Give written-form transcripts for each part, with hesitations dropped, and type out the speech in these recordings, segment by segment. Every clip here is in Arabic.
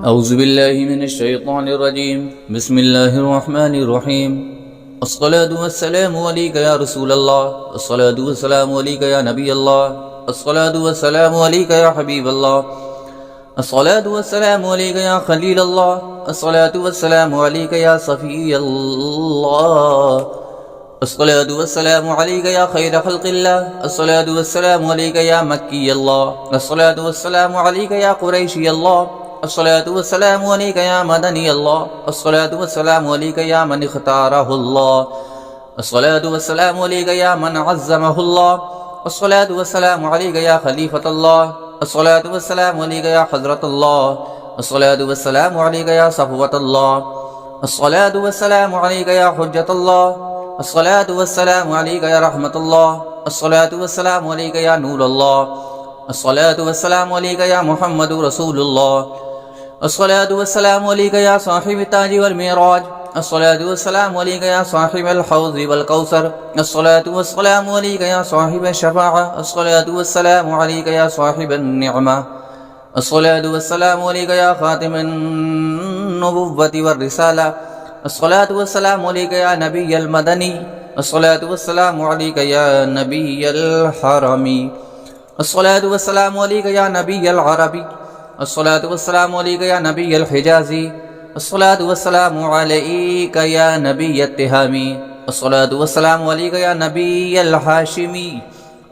أعوذ بالله من الشيطان الرجيم بسم الله الرحمن الرحيم الصلاة والسلام عليك يا رسول الله الصلاة والسلام عليك يا نبي الله الصلاة والسلام عليك يا حبيب الله الصلاة والسلام عليك يا خليل الله الصلاة والسلام عليك يا صفي الله الصلاة والسلام عليك يا خير خلق الله الصلاة والسلام عليك يا مكي الله الصلاة والسلام عليك يا قريشي الله الصلاة والسلام عليك يا مدني الله الصلاة والسلام عليك يا من اختاره الله الصلاة والسلام عليك يا من عزمه الله الصلاة والسلام عليك يا خليفة الله الصلاة والسلام عليك يا حضرة الله الصلاة والسلام عليك يا صفوة الله الصلاة والسلام عليك يا حجة الله الصلاة والسلام عليك يا رحمة الله الصلاة والسلام عليك يا نور الله الصلاة والسلام عليك يا محمد رسول الله الصلاة والسلام عليك يا صاحب التاج والمعراج الصلاة والسلام عليك يا صاحب الحوض والكوثر الصلاة والسلام عليك يا صاحب الشفاعة الصلاة والسلام عليك يا صاحب النعمة الصلاة والسلام عليك يا خاتم النبوة والرسالة الصلاة والسلام عليك يا نبي المدني الصلاة والسلام عليك يا نبي الحرم الصلاة والسلام عليك يا نبي العربي الصلاة والسلام عليك يا نبي الحجازي الصلاة والسلام عليك يا نبي التهامي الصلاة والسلام عليك يا نبي الحاشمي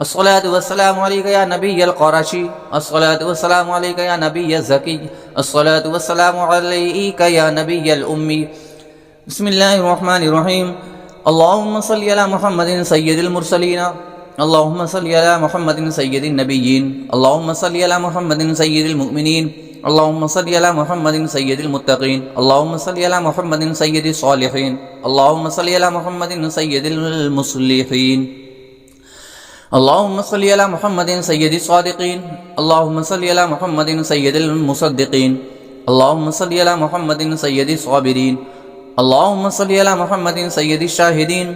الصلاة والسلام عليك يا نبي القرشي الصلاة والسلام عليك يا نبي الزكي الصلاة والسلام عليك يا نبي الأمي بسم الله الرحمن الرحيم اللهم صل على محمد سيد المرسلين اللهم صل على محمد سيد النبيين اللهم صل على محمد سيد المؤمنين اللهم صل على محمد سيد المتقين اللهم صل على محمد سيد الصالحين اللهم صل على محمد سيد المصلحين اللهم صل على محمد سيد الصادقين اللهم صل على محمد سيد المصدقين اللهم صل على محمد سيد الصابرين اللهم صل على محمد سيد الشاهدين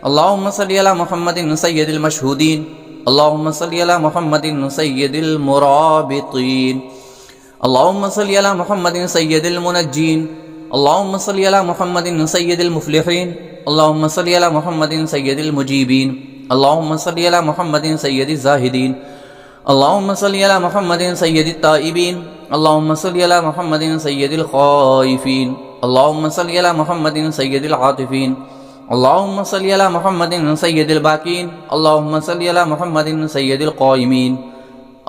اللهم صل على محمد سيد المشهودين اللهم صل على محمد سيد المرابطين اللهم صل على محمد سيد المنجين اللهم صل على محمد سيد المفلحين اللهم صل على محمد سيد المجيبين اللهم صل على محمد سيد الزاهدين اللهم صل على محمد سيد التائبين اللهم صل على محمد سيد الخائفين اللهم صل على محمد سيد العاطفين اللهم صل على محمد سيد الباكين اللهم صل على محمد سيد القائمين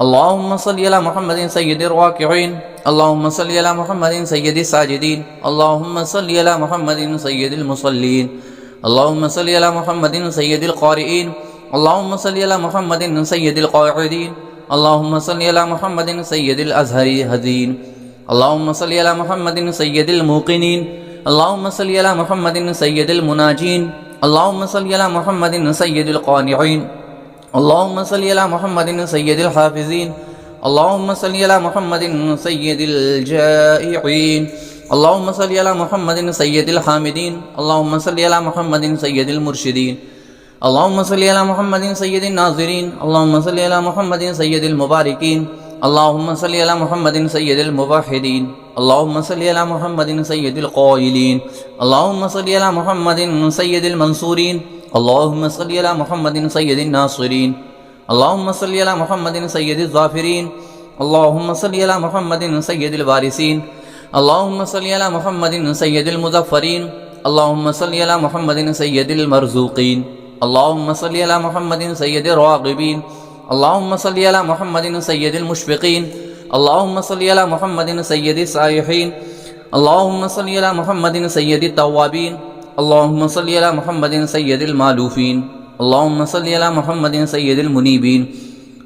اللهم صل على محمد سيد الراكعين اللهم صل على محمد سيد الساجدين اللهم صل على محمد سيد المصلين اللهم صل على محمد سيد القارئين اللهم صل على محمد سيد القاعدين اللهم صل على محمد سيد الأزهر هدين اللهم صل على محمد سيد الموقنين اللهم صل على محمد سيد المناجين اللهم صل على محمد سيد القانعين اللهم صل على محمد سيد الحافظين اللهم صل على محمد سيد الجائعين اللهم صل على محمد سيد الحامدين اللهم صل على محمد سيد المرشدين اللهم صل على محمد سيد الناظرين اللهم صل على محمد سيد المباركين اللهم صل على محمد سيد الموحدين اللهم صل على محمد سيد القائلين اللهم صل على محمد سيد المنصورين اللهم صل على محمد سيد الناصرين اللهم صل على محمد سيد الظافرين اللهم صل على محمد سيد الوارثين اللهم صل على محمد سيد المظفرين اللهم صل على محمد سيد المرزوقين اللهم صل على محمد سيد الراغبين اللهم صل على محمد سيد المشفقين اللهم صل على محمد سيد السائحين اللهم صل على محمد سيد التوابين اللهم صل على محمد سيد المالوفين اللهم صل على محمد سيد المنيبين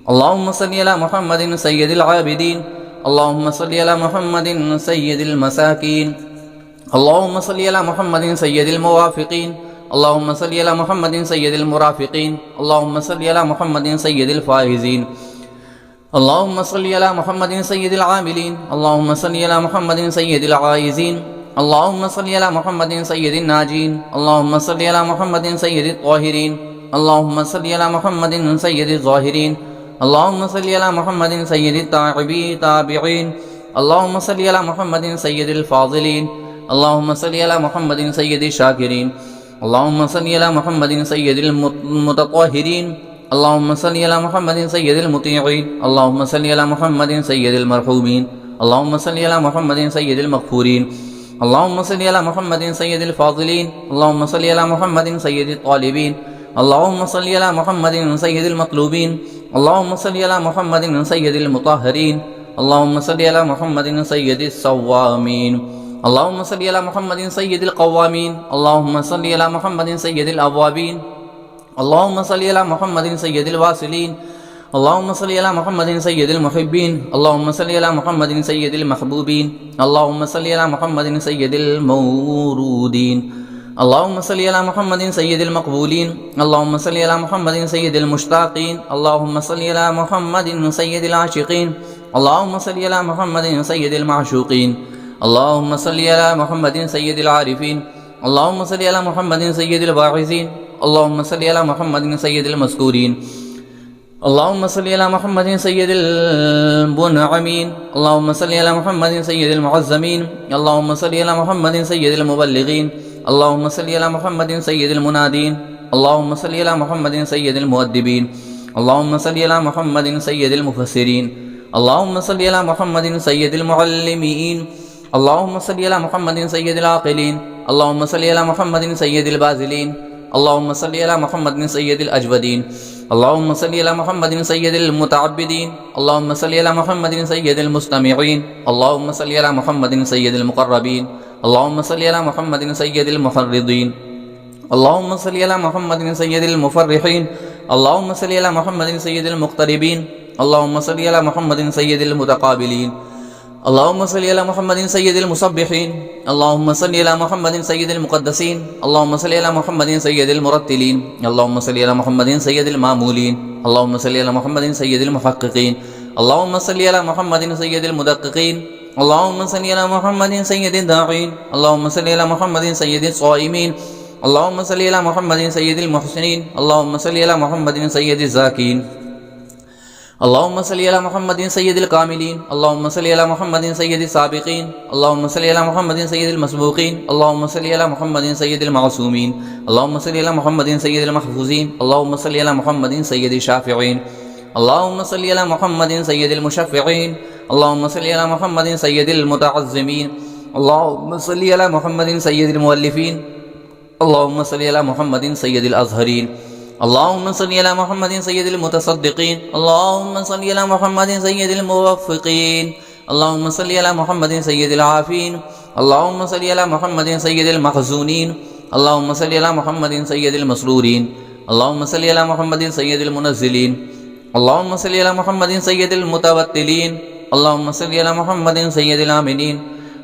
اللهم صل على محمد سيد العابدين اللهم صل على محمد سيد المساكين اللهم صل على محمد سيد الموافقين اللهم صل على محمد سيد المرافقين اللهم صل على محمد سيد الفائزين اللهم صل على محمد سيد العاملين اللهم صل على محمد سيد العائزين اللهم صل على محمد سيد الناجين اللهم صل على محمد سيد الطاهرين اللهم صل على محمد سيد الظاهرين اللهم صل على محمد سيد التابعين اللهم صل على محمد سيد الفاضلين. اللهم صل على محمد سيد الشاكرين. اللهم صل على محمد سيد المتطهرين. اللهم صل على محمد سيد المطيعين. اللهم صل على محمد سيد المرحومين. اللهم صل على محمد سيد المغفورين. اللهم صل على محمد سيد الفاضلين. اللهم صل على محمد سيد الطالبين. اللهم صل على محمد سيد المطلوبين. اللهم صل على محمد سيد المطهرين. اللهم صل على محمد سيد الصوامين. اللهم صل على محمد سيد القوامين. اللهم صل على محمد سيد الأوابين. اللهم صل على محمد سيد الواصلين. اللهم صل على محمد سيد المحبين. اللهم صل على محمد سيد المحبوبين. اللهم صل على محمد سيد المورودين. اللهم صل على محمد سيد المقبولين. اللهم صل على محمد سيد المشتاقين. اللهم صل على محمد سيد العاشقين. اللهم صل على محمد سيد المعشوقين. اللهم صل على محمد سيد العارفين. اللهم صل على محمد سيد الباعثين. اللهم صل على محمد سيد المذكورين. اللهم صل على محمد سيد المنعمين. اللهم صل على محمد سيد المعظمين. اللهم صل على محمد سيد المبلغين. اللهم صل على محمد سيد المنادين. اللهم صل على محمد سيد المؤدبين. اللهم صل على محمد سيد المفسرين. اللهم صل على محمد سيد المعلمين. اللهم صل على محمد سيد العاقلين. اللهم صل على محمد سيد البازلين. اللهم صل على محمد سيد الأجودين. اللهم صل على محمد سيد المتعبدين. اللهم صل على محمد سيد المستمعين. اللهم صل على محمد سيد المقربين. اللهم صل على محمد سيد المحرضين. اللهم صل على محمد سيد المفرحين. اللهم صل على محمد سيد المقتربين. اللهم صل على محمد سيد المتقابلين. اللهم صل على محمد سيد المسبحين. اللهم صل على محمد سيد المقدسين. اللهم صل على محمد سيد المرتلين. اللهم صل على محمد سيد المامولين. اللهم صل على محمد سيد المحققين. اللهم صل على محمد سيد المدققين. اللهم صل على محمد سيد الداعين. اللهم صل على محمد سيد الصائمين. اللهم صل على محمد سيد المحسنين. اللهم صل على محمد سيد الزاكين. اللهم صل على محمد سيد الكاملين. اللهم صل على محمد سيد السابقين. اللهم صل على محمد سيد المسبوقين. اللهم صل على محمد سيد المعصومين. اللهم صل على محمد سيد المحفوظين. اللهم صل على محمد سيد الشافعين. اللهم صل على محمد سيد المشفعين. اللهم صل على محمد سيد المتعظمين. اللهم صل على محمد سيد المؤلفين. اللهم صل على محمد سيد الأزهرين. اللهم صل على محمد سيد المتصدقين. اللهم صل على محمد سيد الموفقين. اللهم صل على محمد سيد العافين. اللهم صل على محمد سيد المخزونين. اللهم صل على محمد سيد المسرورين. اللهم صل على محمد سيد المنزلين. اللهم صل على محمد سيد المتوتلين. اللهم صل على محمد سيد الآمنين.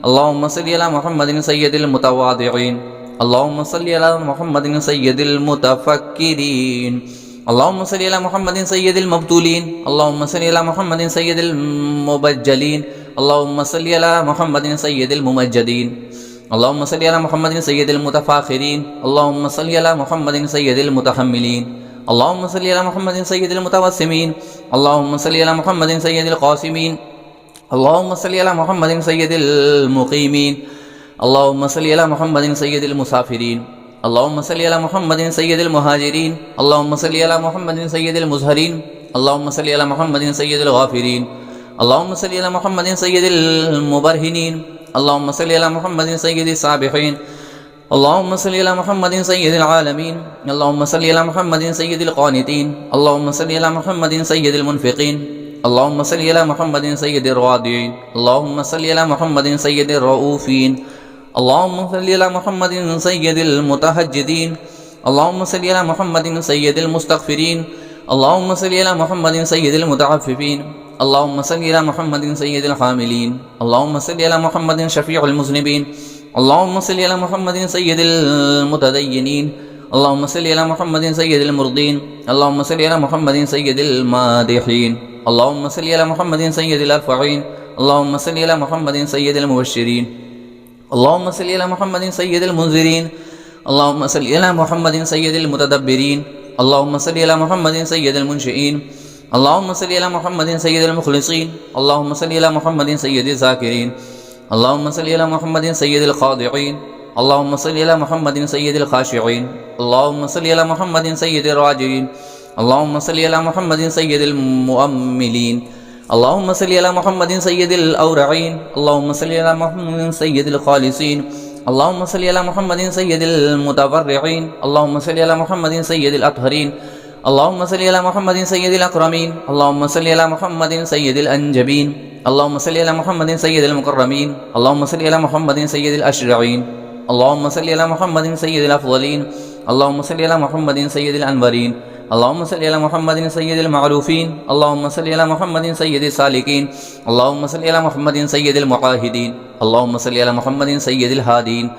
اللهم صل على محمد سيد المتواضعين. اللهم صل على محمد سيد المتفكرين. اللهم صل على محمد سيد المبتولين. اللهم صل على محمد سيد المبجلين. اللهم صل على محمد سيد الممجدين. اللهم صل على محمد سيد المتفاخرين. اللهم صل على محمد سيد المتحملين. اللهم صل على محمد سيد المتوسمين. اللهم صل على محمد سيد القاسمين. اللهم صل على محمد سيد المقيمين. اللهم صل على محمد سيد المسافرين. اللهم صل على محمد سيد المهاجرين. اللهم صل على محمد سيد المزهرين. اللهم صل على محمد سيد الغافرين. اللهم صل على محمد سيد المبرهنين. اللهم صل على محمد سيد السابحين. اللهم صل على محمد سيد العالمين. اللهم صل على محمد سيد القانتين. اللهم صل على محمد سيد المنفقين. اللهم صل على محمد سيد الراضين. اللهم صل على محمد سيد الرؤوفين. اللهم صل على محمد سيد المتهجدين. اللهم صل على محمد سيد المستغفرين. اللهم صل على محمد سيد المتعففين. اللهم صل على محمد سيد الحاملين. اللهم صل على محمد شفيع المذنبين. اللهم صل على محمد سيد المتدينين. اللهم صل على محمد سيد المرضين. اللهم صل على محمد سيد المادحين. اللهم صل على محمد سيد الأرفعين. اللهم صل على محمد سيد المبشرين. اللهم صل على محمد سيد المنذرين. اللهم صل على محمد سيد المتدبرين. اللهم صل على محمد سيد المنشئين. اللهم صل على محمد سيد المخلصين. اللهم صل على محمد سيد الذاكرين. اللهم صل على محمد سيد الخاضعين. اللهم صل على محمد سيد الخاشعين. اللهم صل على محمد سيد الراجعين. اللهم صل على محمد سيد المؤملين. اللهم صل على محمد سيد الأورعين. اللهم صل على محمد سيد الخالصين. اللهم صل على محمد سيد المتبرعين. اللهم صل على محمد سيد الأطهرين. اللهم صل على محمد سيد الأكرمين. اللهم صل على محمد سيد الأنجبين. اللهم صل على محمد سيد المكرمين. اللهم صل على محمد سيد الأشرعين. اللهم صل على محمد سيد الأفضلين. اللهم صل على محمد سيد الأنورين. اللهم صل على محمد سيد المعروفين. اللهم صل على محمد سيد السالكين. اللهم صل على محمد سيد المعاهدين. اللهم صل على محمد سيد الهادين.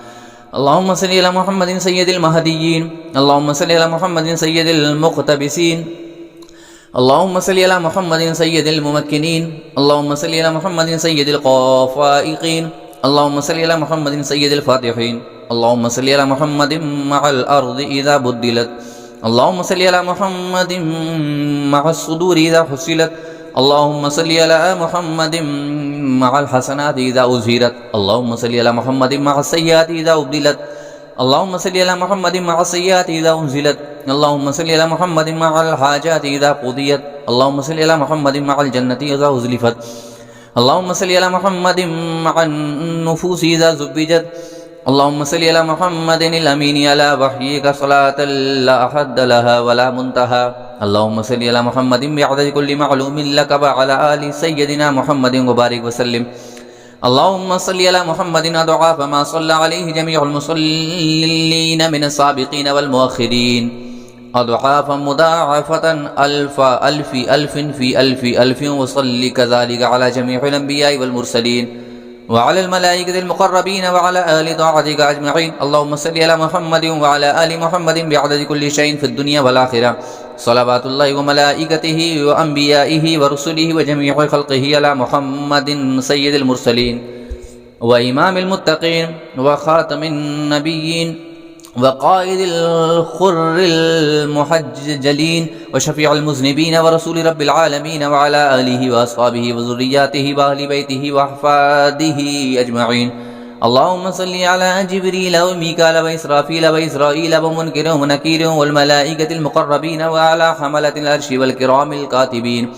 اللهم صل على محمد سيد المهديين. اللهم صل على محمد سيد المقتبسين. اللهم صل على محمد سيد الممكنين. اللهم صل على محمد سيد القافائقين. اللهم صل على محمد سيد الفاتحين. اللهم صل على محمد مع الأرض إذا بدلت. اللهم صل على محمد مع الصدور إذا حصلت. اللهم صل على محمد مع الحسنات إذا أزهرت. اللهم صل على محمد مع السيئات إذا أبدلت. اللهم صل على محمد مع السيئات إذا أنزلت. اللهم صل على محمد مع الحاجات إذا قضيت. اللهم صل على محمد مع الجنة إذا أزلفت. اللهم صل على محمد مع النفوس إذا زبجت. اللهم صل على محمد الأمين على وحيك صلاة لا حد لها ولا منتهى. اللهم صل على محمد بعدد كل معلوم لك وعلى آل سيدنا محمد وبارك وسلم. اللهم صل على محمد أضعاف ما صلى عليه جميع المصلين من السابقين والمؤخرين، أضعافا مضاعفة ألف ألف ألف في ألف ألف، وصل كذلك على جميع الأنبياء والمرسلين وعلى الملائكة المقربين وعلى آل طاعتك أجمعين. اللهم صل على محمد وعلى آل محمد بعدد كل شيء في الدنيا والآخرة، صلوات الله وملائكته وأنبيائه ورسله وجميع خلقه على محمد سيد المرسلين وإمام المتقين وخاتم النبيين وقائد الخر المحجلين وشفيع المذنبين ورسول رب العالمين وعلى آله وأصحابه وذرياته وأهل بيته وأحفاده أجمعين. اللهم صل على جبريل وميكال وإسرافيل وإسرائيل ومنكر ونكير والملائكة المقربين وعلى حملة العرش والكرام الكاتبين.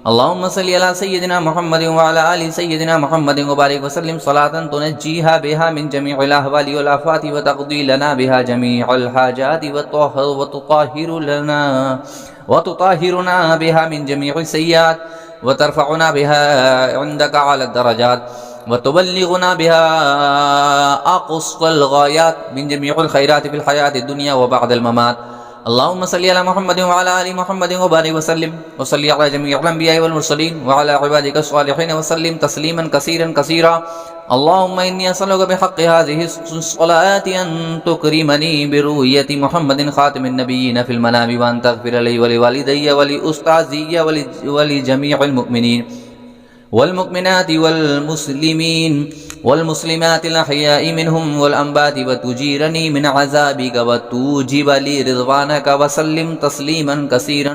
اللهم صل على سيدنا محمد وعلى آل سيدنا محمد وبارك وسلم صلاة تنجيها بها من جميع الأهوال والآفات وتقضي لنا بها جميع الحاجات وتطهرنا بها من جميع السيئات وترفعنا بها عندك على الدرجات وتبلغنا بها أقصى الغايات من جميع الخيرات في الحياة الدنيا وبعد الممات. اللهم صل على محمد وعلى آل محمد وبارك وسلم، وصل على جميع الأنبياء والمرسلين وعلى عبادك الصالحين وسلم تسليما كثيرا كثيرا. اللهم إني أسألك بحق هذه الصلاة أن تكرمني برؤية محمد خاتم النبيين في المنام، وأن تغفر لي ولوالدي ولأستاذي ولجميع المؤمنين والمؤمنات والمسلمين والمسلمات الأحياء منهم والأموات، وتجيرني من عذابك وتوجب لي رضوانك، وسلم تسليما كثيرا.